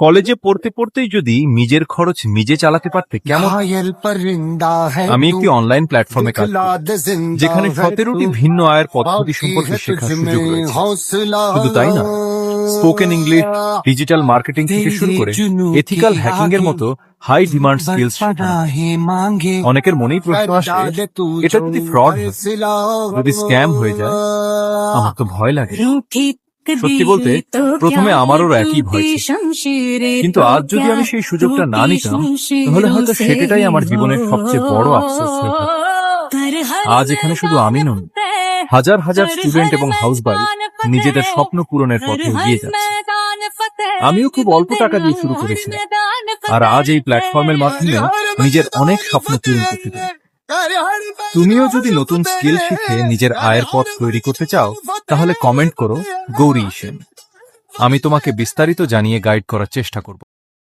কলেজে পড়তে পড়তেই যদি নিজের খরচ নিজে চালাতে পারতে কেমন। আমি একটি অনলাইন প্ল্যাটফর্মে কাজ করি, যেখানে 17টি ভিন্ন আয়ের পদ্ধতি সম্পর্কে শেখার সুযোগ রয়েছে। শুধু তাই না, স্পোকেন ইংলিশ, ডিজিটাল মার্কেটিং থেকে শুরু করে এথিক্যাল হ্যাকিং এর মতো হাই ডিমান্ড স্কিলস। অনেকের মনেই প্রশ্ন আসে, এটা যদি ফ্রড হয়, যদি স্ক্যাম হয়ে যায়, আমার তো ভয় লাগে। সত্যি বলতে প্রথমে আমারও একই ভয় ছিল, কিন্তু আজ যদি আমি সেই সুযোগটা না নিতাম, তাহলে হয়তো সেটাই আমার জীবনের সবচেয়ে বড় আফসোস হয়ে থাকত। আজ এখানে শুধু আমি নই, হাজার হাজার স্টুডেন্ট এবং হাউস ওয়াইফ নিজেদের স্বপ্ন পূরণের পথে এগিয়ে যাচ্ছে। আমিও খুব অল্প টাকা দিয়ে শুরু করেছিলাম, আর আজ এই প্ল্যাটফর্মের মাধ্যমে নিজের অনেক স্বপ্ন পূরণ করতে পারি। তুমিও যদি নতুন স্কিল শিখে নিজের আয়ের পথ তৈরি করতে চাও, তাহলে কমেন্ট করো গৌরী সেন। আমি তোমাকে বিস্তারিত জানিয়ে গাইড করার চেষ্টা করব।